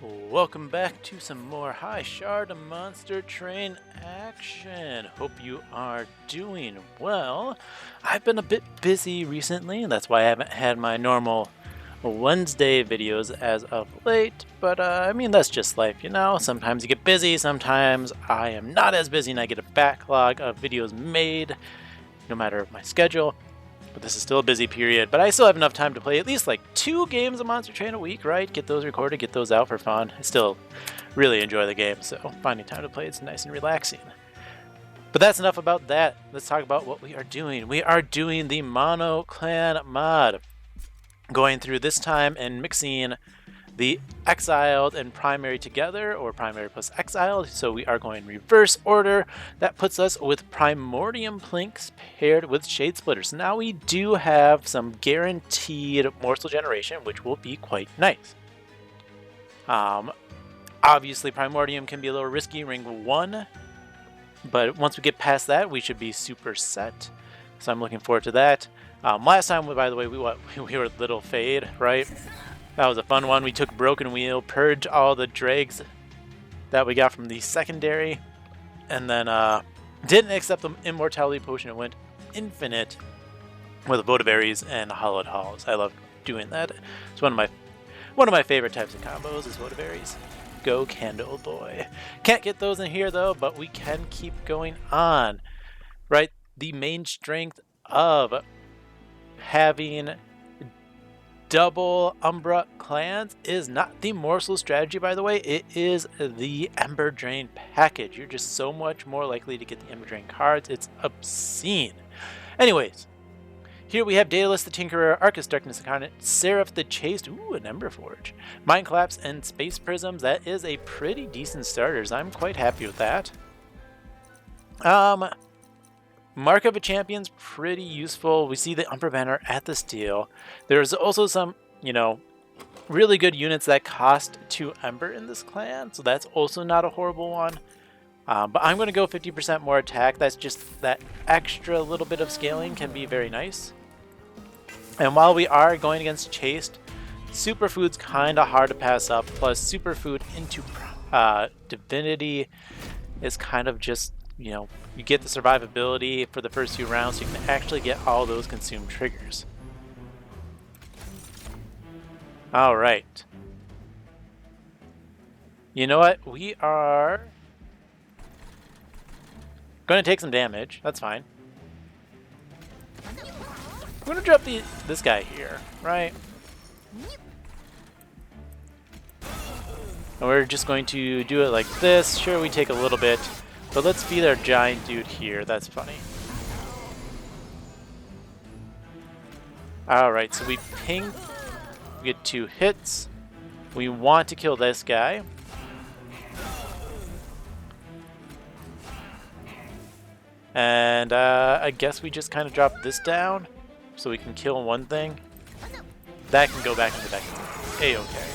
Welcome back to some more High Shard Monster Train action. Hope you are doing well. I've been a bit busy recently, and that's why I haven't had my normal Wednesday videos as of late, but I mean, that's just life, you know? Sometimes you get busy, sometimes I am not as busy and I get a backlog of videos made, no matter my schedule. But this is still a busy period, but I still have enough time to play at least like 2 games of Monster Train a week, right? Get those recorded, get those out for fun. I still really enjoy the game, so finding time to play it's nice and relaxing. But that's enough about that. Let's talk about what we are doing. We are doing the Monoclan mod. Going through this time and mixing the exiled and primary together, or primary plus exiled, so we are going reverse order. That puts us with Primordium Plinks paired with Shade Splitters. Now we do have some guaranteed morsel generation, which will be quite nice. Obviously Primordium can be a little risky ring 1, but once we get past that we should be super set, so I'm looking forward to that. Last time, by the way, we were Little Fade, right? That was a fun one. We took Broken Wheel, purged all the dregs that we got from the secondary, and then didn't accept the Immortality Potion and went infinite with Votivaries and Hollowed Halls. I love doing that. It's one of my favorite types of combos is Votivaries. Go Candle Boy. Can't get those in here though, but we can keep going on. Right? The main strength of having double Umbra clans is not the morsel strategy, by the way. It is the Ember Drain package. You're just so much more likely to get the Ember Drain cards. It's obscene. Anyways, here we have Daedalus the Tinkerer, Archus Darkness Incarnate, Seraph the Chaste, ooh, an Ember Forge, Mind Collapse, and Space Prisms. That is a pretty decent starters. I'm quite happy with that. Mark of a Champion's pretty useful. We see the Umbra banner at the steel. There's also some, really good units that cost 2 Ember in this clan, so that's also not a horrible one. But I'm going to go 50% more attack. That's just that extra little bit of scaling can be very nice. And while we are going against Chaste, Superfood's kind of hard to pass up. Plus, Superfood into Divinity is kind of just, you get the survivability for the first few rounds, so you can actually get all those consumed triggers. Alright. You know what? We are going to take some damage. That's fine. I'm going to drop this guy here, right? And we're just going to do it like this. Sure, we take a little bit. But let's feed our giant dude here. That's funny. Alright, so we ping. We get 2 hits. We want to kill this guy. And I guess we just kind of drop this down so we can kill one thing. That can go back into deck. A-okay.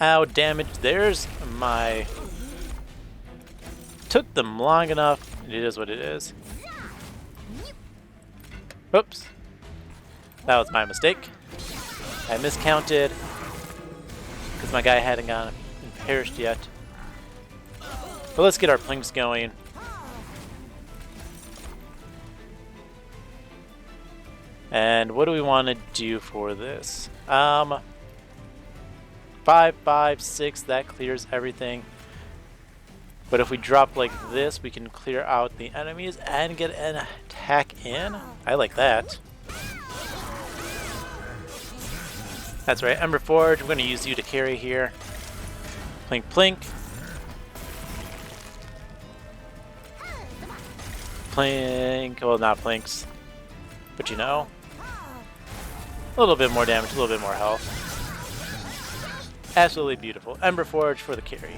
Ow, damage. There's my... Took them long enough. It is what it is. Oops. That was my mistake. I miscounted. Because my guy hadn't gone and perished yet. But let's get our plinks going. And what do we want to do for this? 5, 5, 6, that clears everything. But if we drop like this, we can clear out the enemies and get an attack in. I like that. That's right, Ember Forge. I'm going to use you to carry here. Plink, plink. Plink. Well, not plinks. But a little bit more damage, a little bit more health. Absolutely beautiful. Ember Forge for the carry.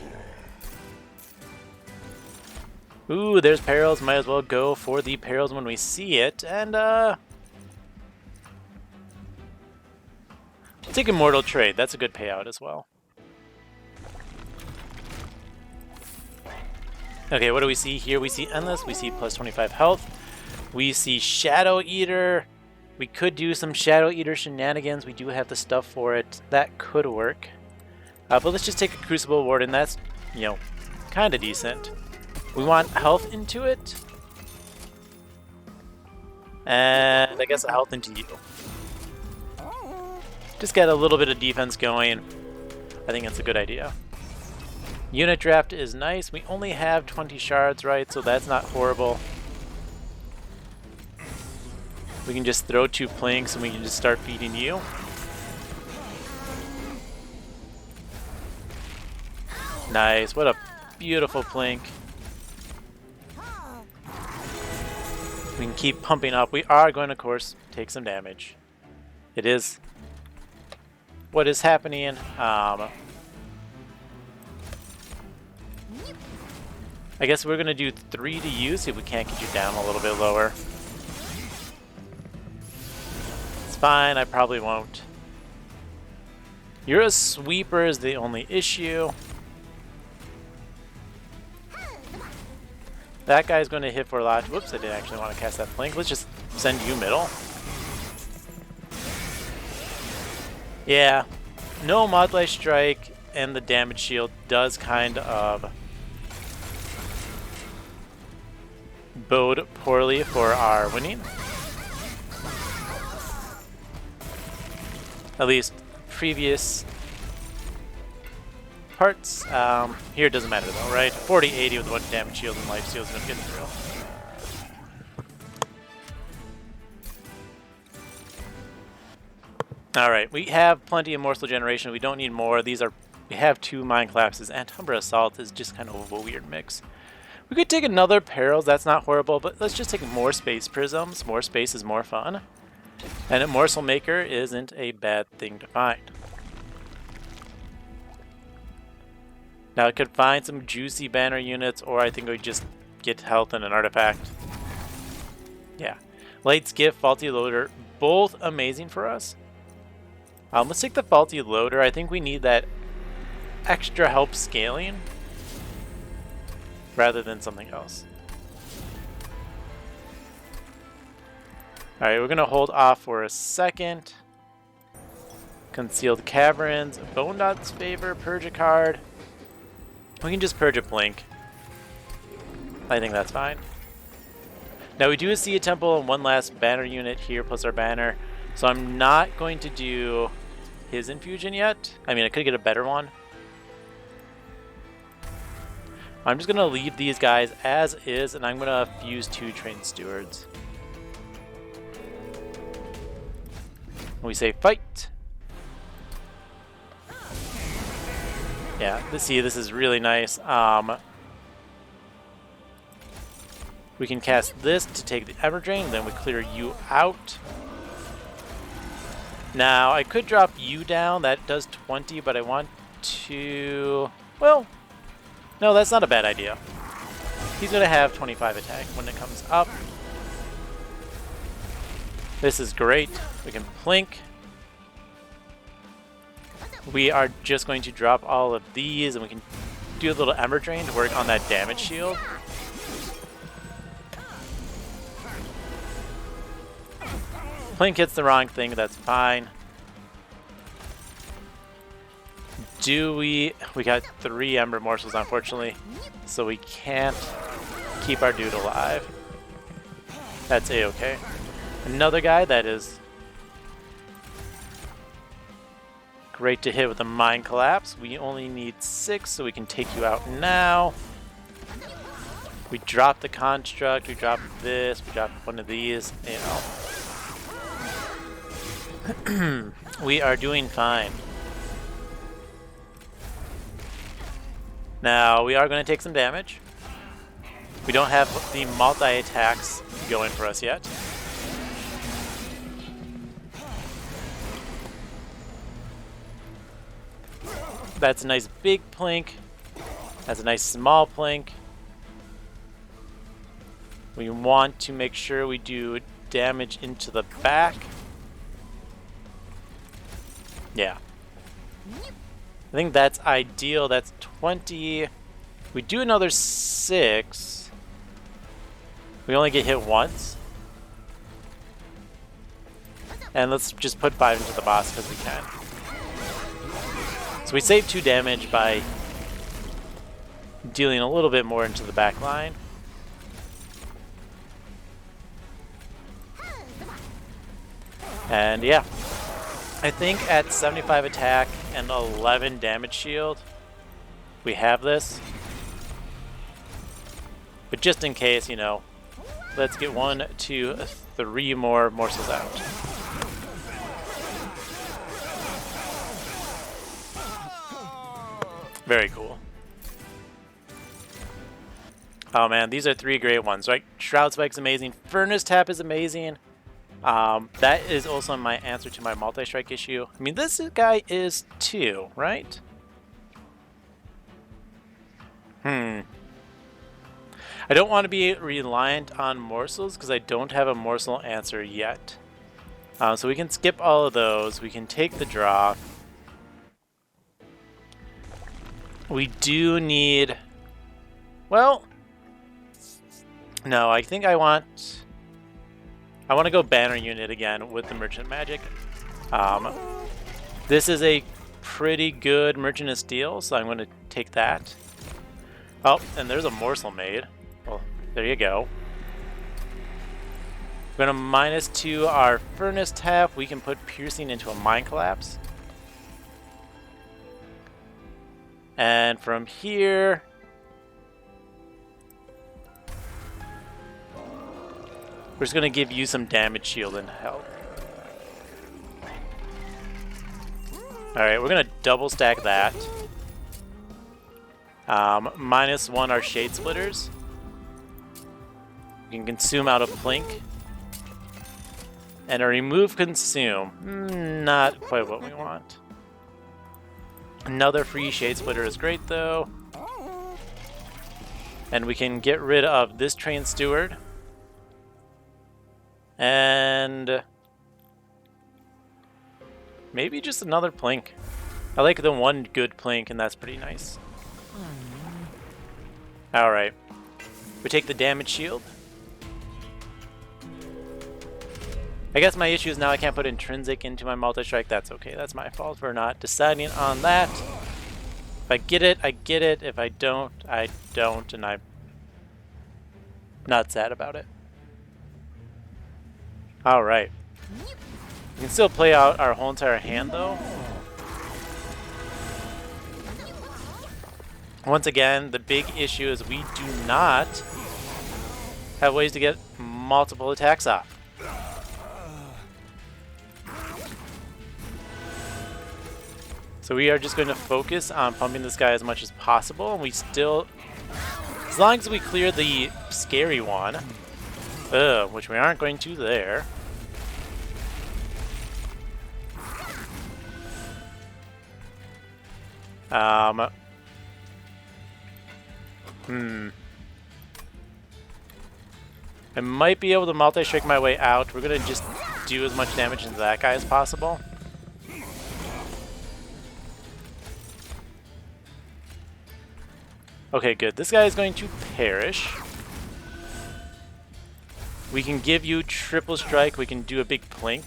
Ooh, there's Perils. Might as well go for the Perils when we see it. And, take Immortal Trade. That's a good payout as well. Okay, what do we see here? We see Endless. We see plus 25 health. We see Shadow Eater. We could do some Shadow Eater shenanigans. We do have the stuff for it. That could work. But let's just take a Crucible Warden. That's, you know, kind of decent. We want health into it. And I guess a health into you. Just get a little bit of defense going. I think that's a good idea. Unit draft is nice. We only have 20 shards, right? So that's not horrible. We can just throw 2 planks and we can just start feeding you. Nice. What a beautiful plank. We can keep pumping up. We are going to, of course, take some damage. It is what is happening. I guess we're going to do 3 to you, see if we can't get you down a little bit lower. It's fine, I probably won't. You're a sweeper is the only issue. That guy's going to hit for a lot. Whoops, I didn't actually want to cast that flank. Let's just send you middle. Yeah, no Modlight Strike and the damage shield does kind of bode poorly for our winning. At least previous parts. Here it doesn't matter though, right? 40-80 with 1 damage shield and life steal is going to get through. Alright, we have plenty of Morsel Generation. We don't need more. We have 2 Mind Collapses, and Umbra Assault is just kind of a weird mix. We could take another Perils, that's not horrible, but let's just take more Space Prisms. More space is more fun. And a Morsel Maker isn't a bad thing to find. Now I could find some juicy banner units, or I think we just get health and an artifact. Yeah. Light Skiff, Faulty Loader, both amazing for us. Let's take the Faulty Loader. I think we need that extra help scaling rather than something else. Alright, we're going to hold off for a second. Concealed Caverns, Bone Dot's Favor, Purge a card. We can just purge a blink. I think that's fine. Now we do see a temple and 1 last banner unit here plus our banner. So I'm not going to do his infusion yet. I mean, I could get a better one. I'm just going to leave these guys as is, and I'm going to fuse 2 Trained Stewards. We say fight. Yeah, see, this is really nice. We can cast this to take the Ember Drain, then we clear you out. Now, I could drop you down. That does 20, but I want to... Well, no, that's not a bad idea. He's going to have 25 attack when it comes up. This is great. We can plink. We are just going to drop all of these, and we can do a little Ember Drain to work on that damage shield. Plink hits the wrong thing, that's fine. We got 3 Ember Morsels, unfortunately, so we can't keep our dude alive. That's a-okay. Another guy that is great to hit with a Mind Collapse. We only need 6, so we can take you out now. We drop the Construct, we drop this, we drop one of these, you know. We are doing fine. Now, we are going to take some damage. We don't have the multi-attacks going for us yet. That's a nice big plink. That's a nice small plink. We want to make sure we do damage into the back. Yeah. I think that's ideal. That's 20. We do another 6. We only get hit once. And let's just put 5 into the boss because we can. So we save 2 damage by dealing a little bit more into the back line. And yeah, I think at 75 attack and 11 damage shield, we have this. But just in case, you know, let's get 1, 2, 3 more morsels out. Very cool. Oh man, these are 3 great ones, right? Shroud Spike's amazing. Furnace Tap is amazing. That is also my answer to my multi-strike issue. I mean, this guy is 2, right? I don't want to be reliant on morsels because I don't have a morsel answer yet. So we can skip all of those. We can take the draw. We do need... Well... No, I think I want to go banner unit again with the merchant magic. This is a pretty good merchant of steel, so I'm going to take that. Oh, and there's a morsel made. Well, there you go. We're going to -2 our furnace tap. We can put piercing into a mind collapse. And from here... we're just going to give you some damage shield and help. Alright, we're going to double stack that. -1 our Shade Splitters. We can consume out of Plink. And a remove consume. Not quite what we want. Another free Shade Splitter is great though. And we can get rid of this Train Steward. And maybe just another Plink. I like the 1 good Plink, and that's pretty nice. Alright. We take the damage shield. I guess my issue is now I can't put intrinsic into my multi-strike. That's okay. That's my fault for not deciding on that. If I get it, I get it. If I don't, I don't, and I'm not sad about it. Alright. We can still play out our whole entire hand though. Once again, the big issue is we do not have ways to get multiple attacks off. So we are just going to focus on pumping this guy as much as possible, and we still, as long as we clear the scary one, which we aren't going to there. I might be able to multi-strike my way out. We're going to just do as much damage into that guy as possible. Okay, good. This guy is going to perish. We can give you triple strike. We can do a big Plink.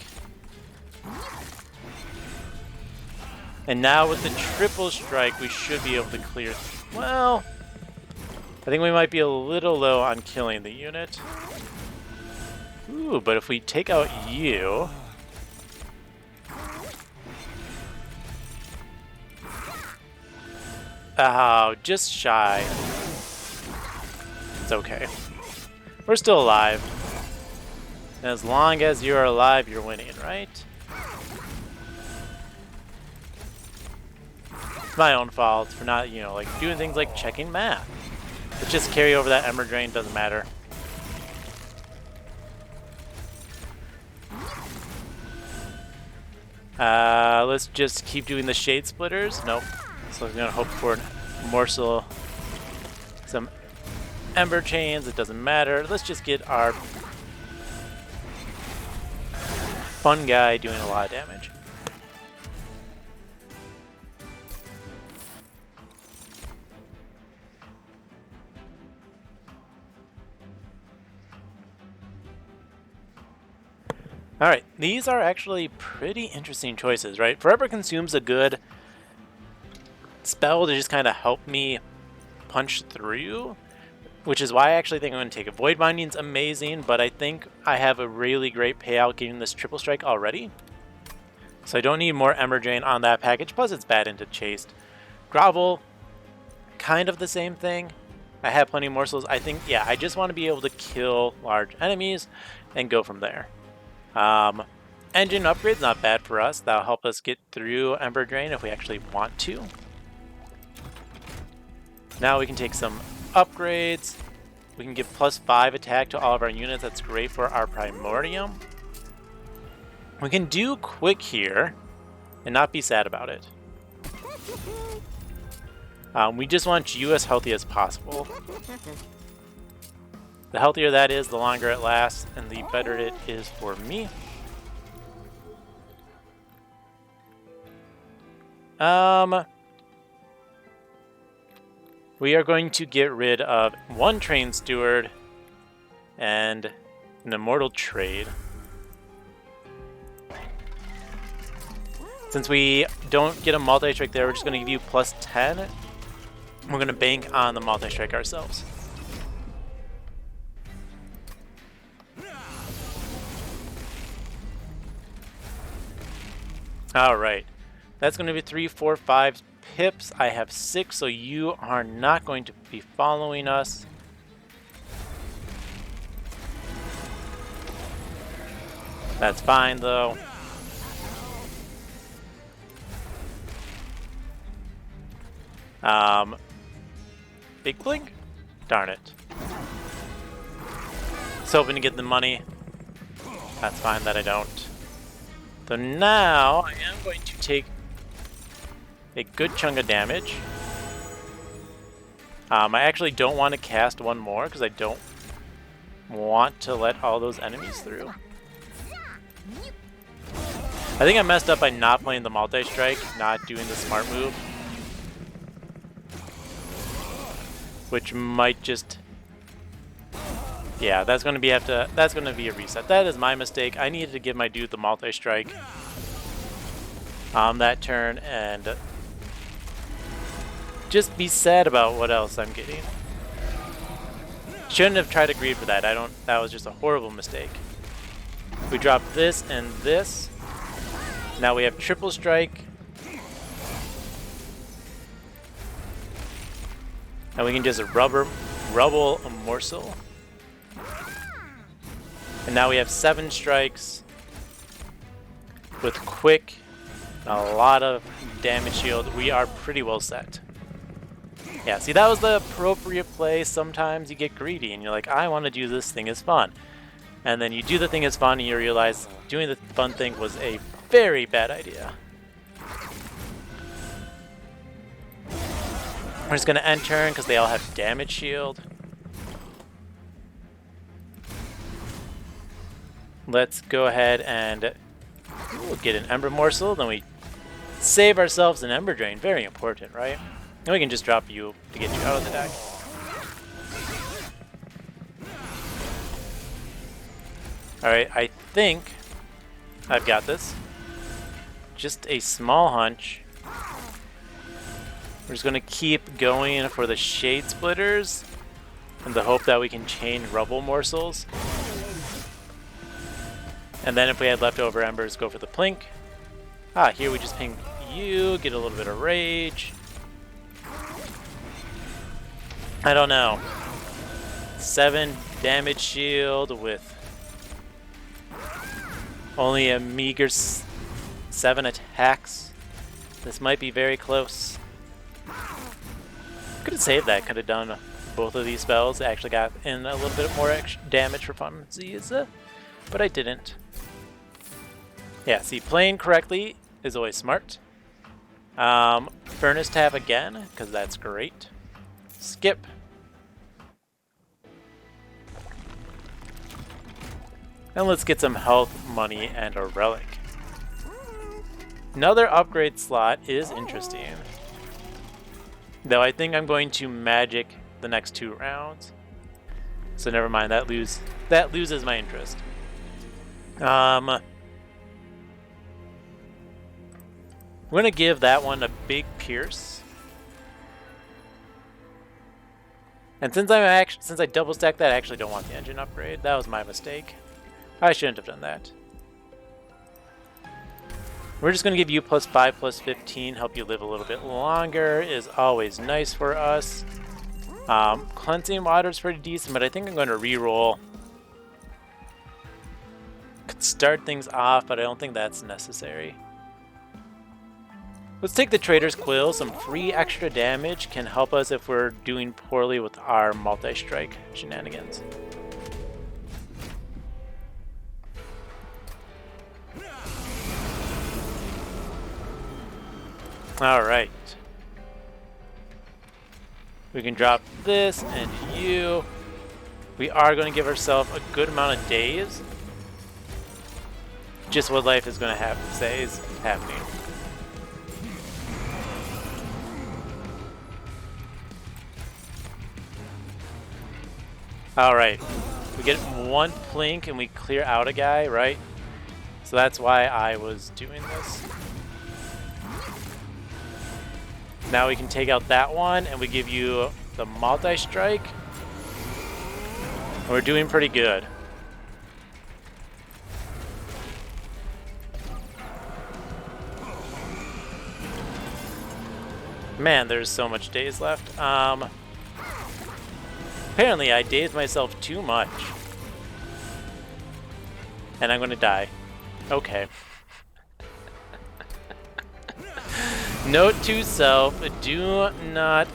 And now with the triple strike, we should be able to clear. Well, I think we might be a little low on killing the unit. Ooh, but if we take out you... Oh, just shy. It's okay. We're still alive. And as long as you're alive, you're winning, right? It's my own fault for not, you know, like doing things like checking math. Let's just carry over that Ember Drain, doesn't matter. Let's just keep doing the Shade Splitters. Nope. So I'm gonna hope for a morsel, some Ember Chains, it doesn't matter. Let's just get our fun guy doing a lot of damage. Alright, these are actually pretty interesting choices, right? Forever Consume's a good spell to just kind of help me punch through, which is why I actually think I'm going to take a Void Binding's amazing, but I think I have a really great payout getting this triple strike already. So I don't need more Ember Drain on that package, plus it's bad into Chaste. Grovel, kind of the same thing. I have plenty of morsels. I think, yeah, I just want to be able to kill large enemies and go from there. Engine upgrade's not bad for us. That'll help us get through Ember Drain if we actually want to. Now we can take some upgrades. We can give +5 attack to all of our units. That's great for our Primordium. We can do quick here and not be sad about it. We just want you as healthy as possible. The healthier that is, the longer it lasts, and the better it is for me. We are going to get rid of 1 Train Steward and an Immortal Trade. Since we don't get a multi-strike there, we're just going to give you +10. We're going to bank on the multi-strike ourselves. Alright. That's going to be 3, 4, 5 pips. I have 6, so you are not going to be following us. That's fine, though. Big blink? Darn it. Just hoping to get the money. That's fine that I don't. So now I am going to take a good chunk of damage. I actually don't want to cast one more because I don't want to let all those enemies through. I think I messed up by not playing the multi-strike, not doing the smart move. Which might just... Yeah, that's gonna be a reset. That is my mistake. I needed to give my dude the multi-strike on that turn and just be sad about what else I'm getting. Shouldn't have tried to greed for that. That was just a horrible mistake. We drop this and this. Now we have triple strike. And we can just rubble a morsel. And now we have 7 strikes with quick, a lot of damage shield. We are pretty well set. Yeah, see, that was the appropriate play. Sometimes you get greedy and you're like, I want to do this thing is fun. And then you do the thing is fun and you realize doing the fun thing was a very bad idea. We're just going to end turn because they all have damage shield. Let's go ahead and we'll get an Ember Morsel. Then we save ourselves an Ember Drain. Very important, right? And we can just drop you to get you out of the deck. Alright, I think I've got this. Just a small hunch. We're just going to keep going for the Shade Splitters in the hope that we can chain Rubble Morsels. And then if we had leftover Embers, go for the Plink. Ah, here we just ping you, get a little bit of Rage. I don't know. 7 damage shield with only a meager 7 attacks. This might be very close. Could have saved that, could have done both of these spells. Actually got in a little bit more damage for funsies, but I didn't. Yeah, see, playing correctly is always smart. Furnace Tap again, because that's great. Skip. And let's get some health, money, and a relic. Another upgrade slot is interesting. Though I think I'm going to magic the next 2 rounds. So never mind, that loses my interest. We're going to give that one a big pierce. And since I double stacked that, I actually don't want the engine upgrade. That was my mistake. I shouldn't have done that. We're just going to give you +5, +15, help you live a little bit longer is always nice for us. Cleansing water is pretty decent, but I think I'm going to reroll. Could start things off, but I don't think that's necessary. Let's take the Trader's Quill. Some free extra damage can help us if we're doing poorly with our multi-strike shenanigans. Alright. We can drop this and you. We are going to give ourselves a good amount of days. Just what life is going to have to say is happening. Alright. We get one plink and we clear out a guy, right? So that's why I was doing this. Now we can take out that one and we give you the multi-strike. And we're doing pretty good. Man, there's so much days left. Apparently I dazed myself too much. And I'm gonna die. Okay. Note to self, do not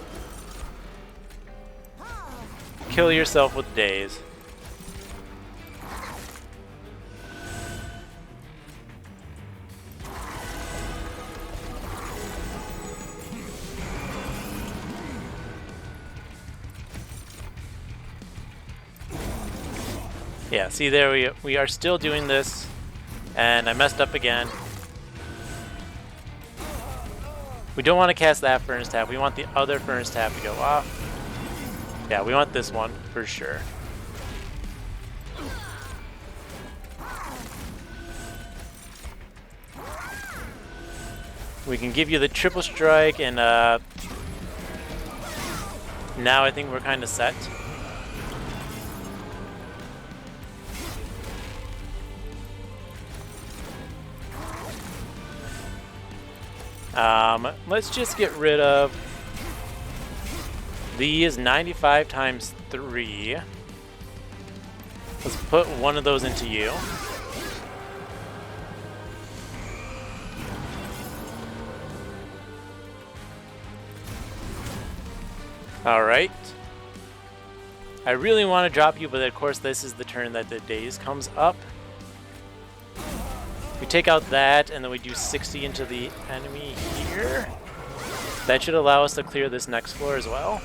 kill yourself with daze. Yeah, see there we are still doing this, and I messed up again. We don't want to cast that Furnace Tap. We want the other Furnace Tap to go off. Yeah, we want this one for sure. We can give you the triple strike, and now I think we're kind of set. Let's just get rid of these 95 times 3. Let's put one of those into you. Alright. I really want to drop you, but of course this is the turn that the daze comes up. We take out that, and then we do 60 into the enemy here. That should allow us to clear this next floor as well.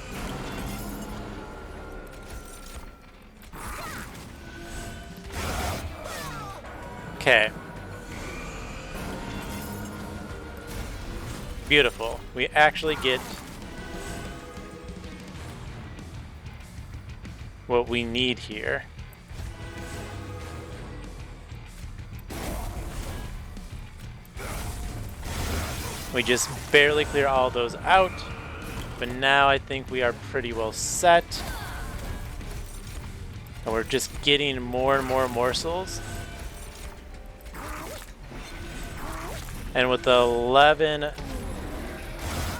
Okay. Beautiful. We actually get what we need here. We just barely clear all those out, but now I think we are pretty well set. And we're just getting more and more morsels. And with the 11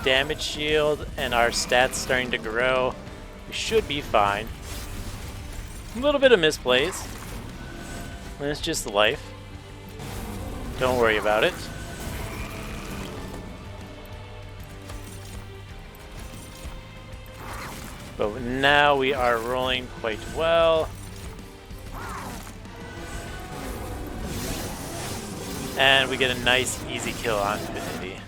damage shield and our stats starting to grow, we should be fine. A little bit of misplays. And it's just life. Don't worry about it. But now we are rolling quite well. And we get a nice, easy kill on Divinity.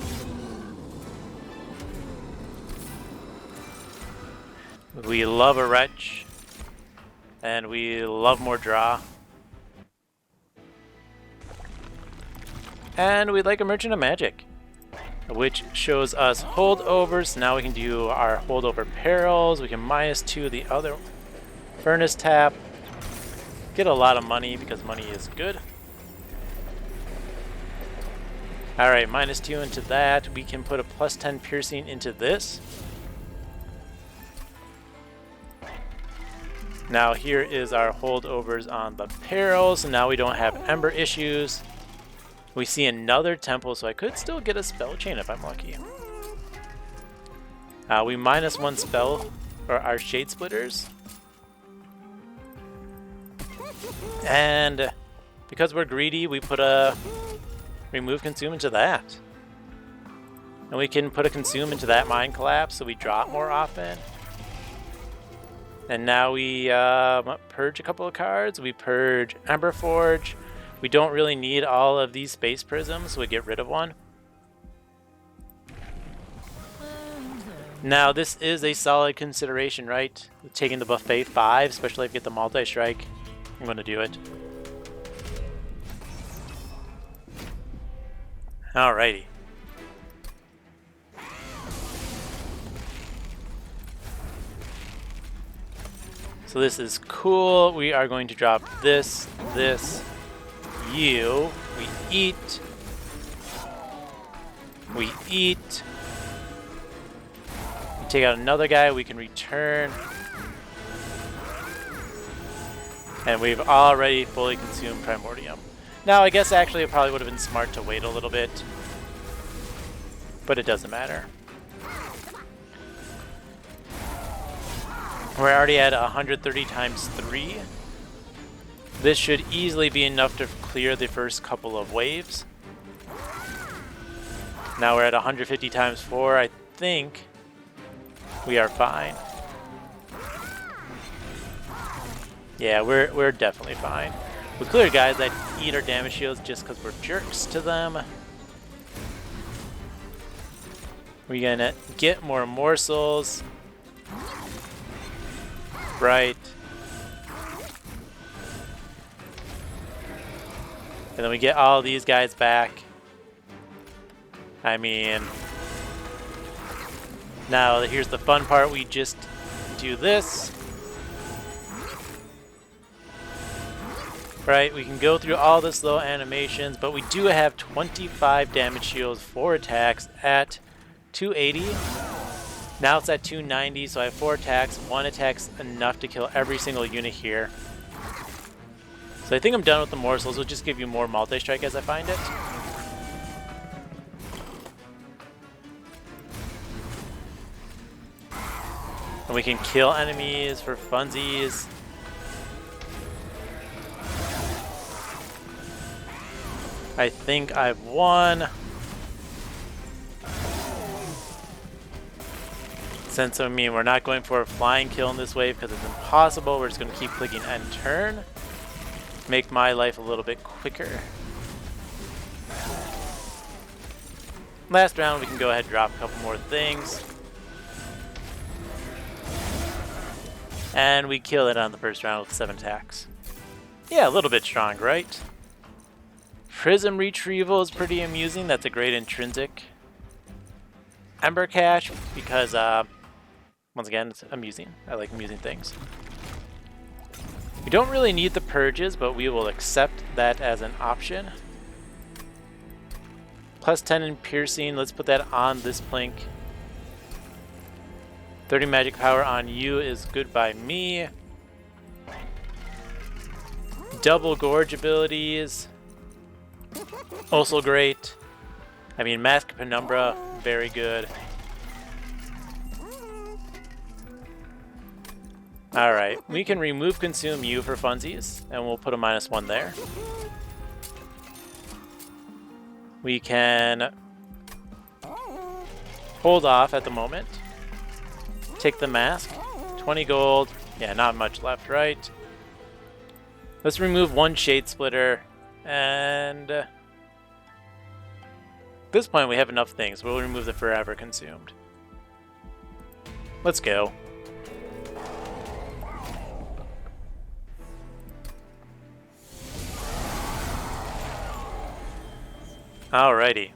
We love a Wretch. And we love more draw. And we like a Merchant of Magic, which shows us holdovers. Now we can do our holdover perils. We can -2 the other Furnace Tap. Get a lot of money because money is good. Alright, -2 into that. We can put a +10 piercing into this. Now here is our holdovers on the perils, and now we don't have Ember issues. We see another temple, so I could still get a spell chain if I'm lucky. We -1 spell for our Shade Splitters. And because we're greedy, we put a remove consume into that. And we can put a consume into that Mind Collapse so we drop more often. And now we purge a couple of cards. We purge Ember Forge. We don't really need all of these Space Prisms, so we get rid of one. Now this is a solid consideration, right? Taking the buffet 5, especially if you get the multi-strike. I'm going to do it. Alrighty. So this is cool. We are going to drop this, you. We eat. We eat. We take out another guy. We can return. And we've already fully consumed Primordium. Now, I guess actually it probably would have been smart to wait a little bit. But it doesn't matter. We're already at 130 times 3. This should easily be enough to clear the first couple of waves. Now we're at 150 times 4. I think we are fine. Yeah, we're definitely fine. We clear guys that eat our damage shields just because we're jerks to them. We're gonna get more morsels. Right. And then we get all these guys back. I mean, now here's the fun part. We just do this. Right, we can go through all the slow animations, but we do have 25 damage shields, 4 attacks at 280. Now it's at 290, so I have 4 attacks. 1 attack's enough to kill every single unit here. So I think I'm done with the morsels. We'll just give you more multi-strike as I find it. And we can kill enemies for funsies. I think I've won. Since, I mean, we're not going for a flying kill in this wave because it's impossible. We're just going to keep clicking end turn. Make my life a little bit quicker. Last round, we can go ahead and drop a couple more things. And we kill it on the first round with 7 attacks. Yeah, a little bit strong, right? Prism Retrieval is pretty amusing. That's a great intrinsic. Ember Cache, because, once again, it's amusing. I like amusing things. We don't really need the purges, but we will accept that as an option. Plus 10 in piercing. Let's put that on this Plink. 30 magic power on you is good by me. Double Gorge abilities. Also great. I mean, Mask Penumbra, very good. Alright, we can remove Consume You for funsies, and we'll put a -1 there. We can hold off at the moment. Take the mask. 20 gold. Yeah, not much left, right? Let's remove 1 Shade Splitter. And at this point we have enough things. We'll remove the Forever Consumed. Let's go. Alrighty.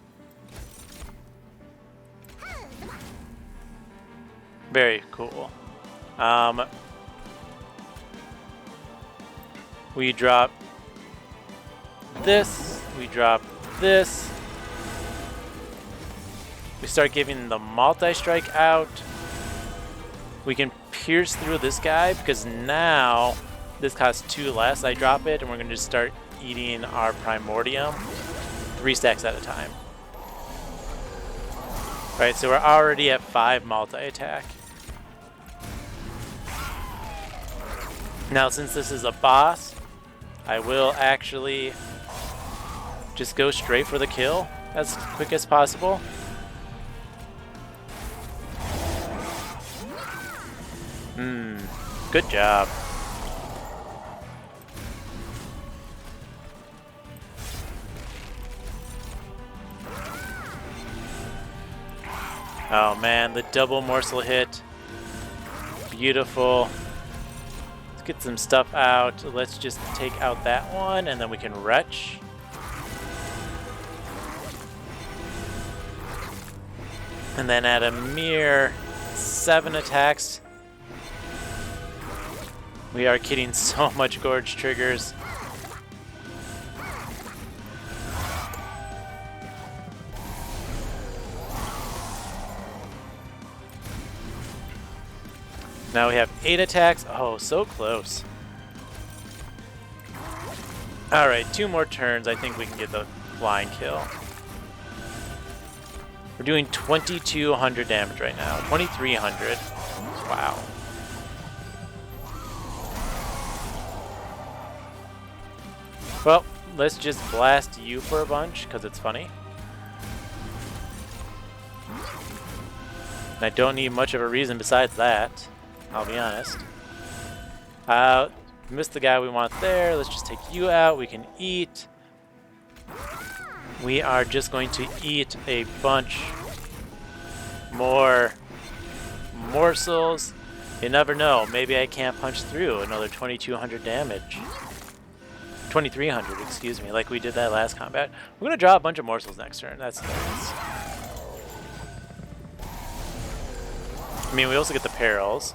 Very cool. We drop this, we drop this, we start giving the multi-strike out, we can pierce through this guy because now this costs 2 less. I drop it and we're going to just start eating our Primordium 3 stacks at a time. Right, so we're already at 5 multi-attack. Now since this is a boss, I will actually just go straight for the kill as quick as possible. Good job. Oh man, the double morsel hit. Beautiful. Let's get some stuff out. Let's just take out that one and then we can retch. And then at a mere 7 attacks, we are getting so much Gorge triggers. Now we have 8 attacks. Oh, so close. Alright, 2 more turns. I think we can get the flying kill. We're doing 2,200 damage right now. 2,300. Wow. Well, let's just blast you for a bunch, because it's funny. And I don't need much of a reason besides that, I'll be honest. Missed the guy we want there. Let's just take you out. We can eat. We are just going to eat a bunch more morsels. You never know. Maybe I can't punch through another 2,200 damage. 2,300, excuse me, like we did that last combat. We're going to draw a bunch of morsels next turn. That's nice. I mean, we also get the perils.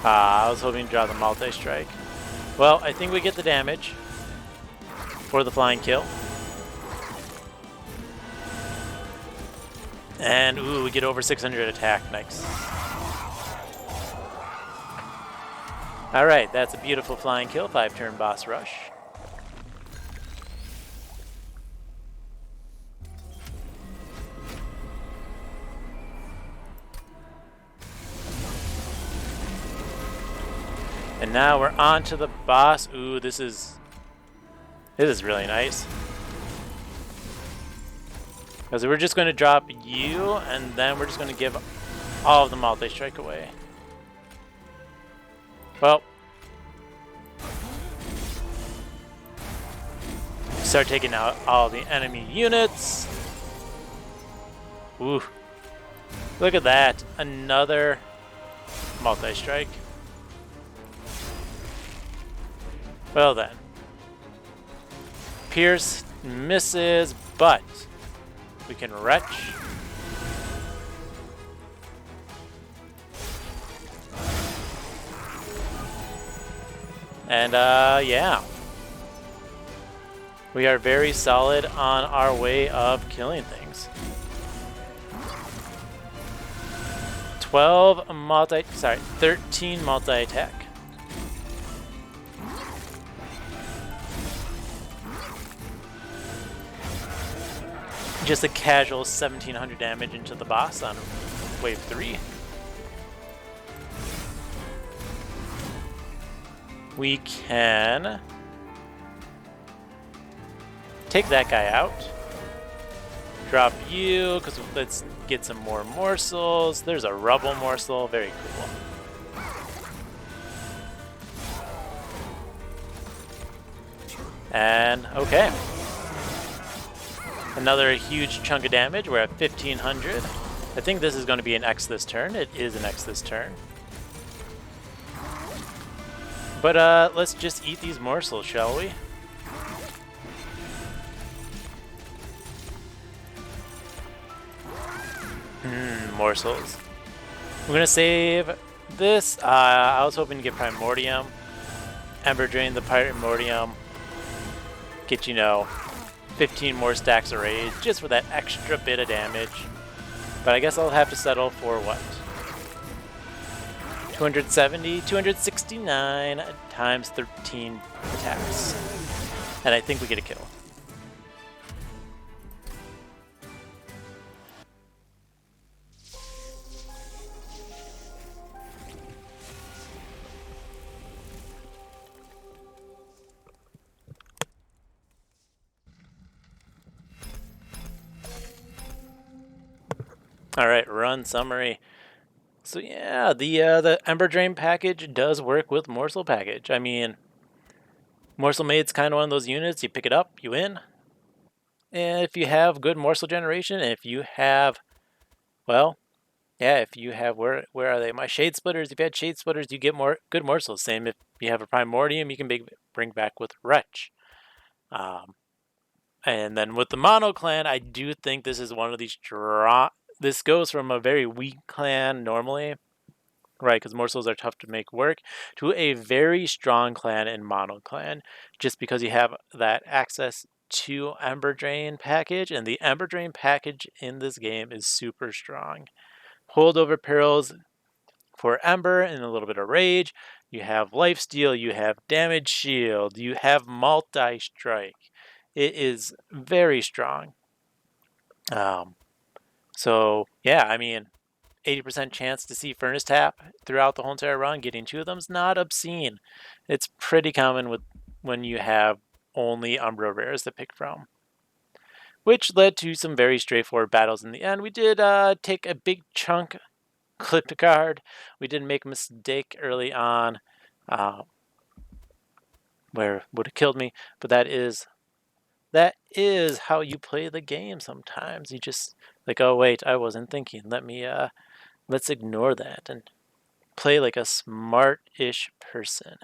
I was hoping to draw the multi-strike. Well, I think we get the damage for the flying kill. And, ooh, we get over 600 attack. Nice. Alright, that's a beautiful flying kill. 5-turn boss rush. And now we're on to the boss. Ooh, this is really nice. Because we're just going to drop you, and then we're just going to give all of the multi-strike away. Well, start taking out all the enemy units. Ooh, look at that. Another multi-strike. Well then. Pierce misses, but we can retch. And yeah. We are very solid on our way of killing things. 13 multi-attack. Just a casual 1,700 damage into the boss on wave 3. We can take that guy out. Drop you, because let's get some more morsels. There's a rubble morsel, very cool. And okay. Another huge chunk of damage. We're at 1,500. I think this is going to be an X this turn. It is an X this turn. But let's just eat these morsels, shall we? Morsels. We're going to save this. I was hoping to get Primordium. Ember drain the Primordium. Get, you know, 15 more stacks of rage just for that extra bit of damage. But I guess I'll have to settle for what? 270, 269 times 13 attacks. And I think we get a kill. All right, run summary. So yeah, the Ember Drain package does work with Morsel package. I mean, Morsel Maid's kind of one of those units, you pick it up, you win. And if you have good morsel generation, and if you have, well, yeah, if you have, where are they? My Shade Splitters, if you had Shade Splitters, you get more good morsels. Same if you have a Primordium, you can bring back with Wretch. And then with the Monoclan, I do think this is one of these this goes from a very weak clan normally, right, because morsels are tough to make work, to a very strong clan in Monoclan, just because you have that access to Ember Drain package, and the Ember Drain package in this game is super strong. Holdover Perils for Ember and a little bit of Rage. You have Lifesteal, you have Damage Shield, you have Multi-Strike. It is very strong. So, yeah, I mean, 80% chance to see Furnace Tap throughout the whole entire run. Getting 2 of them is not obscene. It's pretty common when you have only Umbra rares to pick from. Which led to some very straightforward battles in the end. We did take a big chunk, clipped a card. We did make a mistake early on where would have killed me, but that is how you play the game sometimes. You just like, oh wait, I wasn't thinking. Let's ignore that and play like a smart-ish person.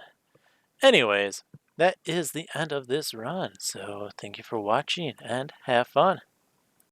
Anyways, that is the end of this run. So thank you for watching and have fun.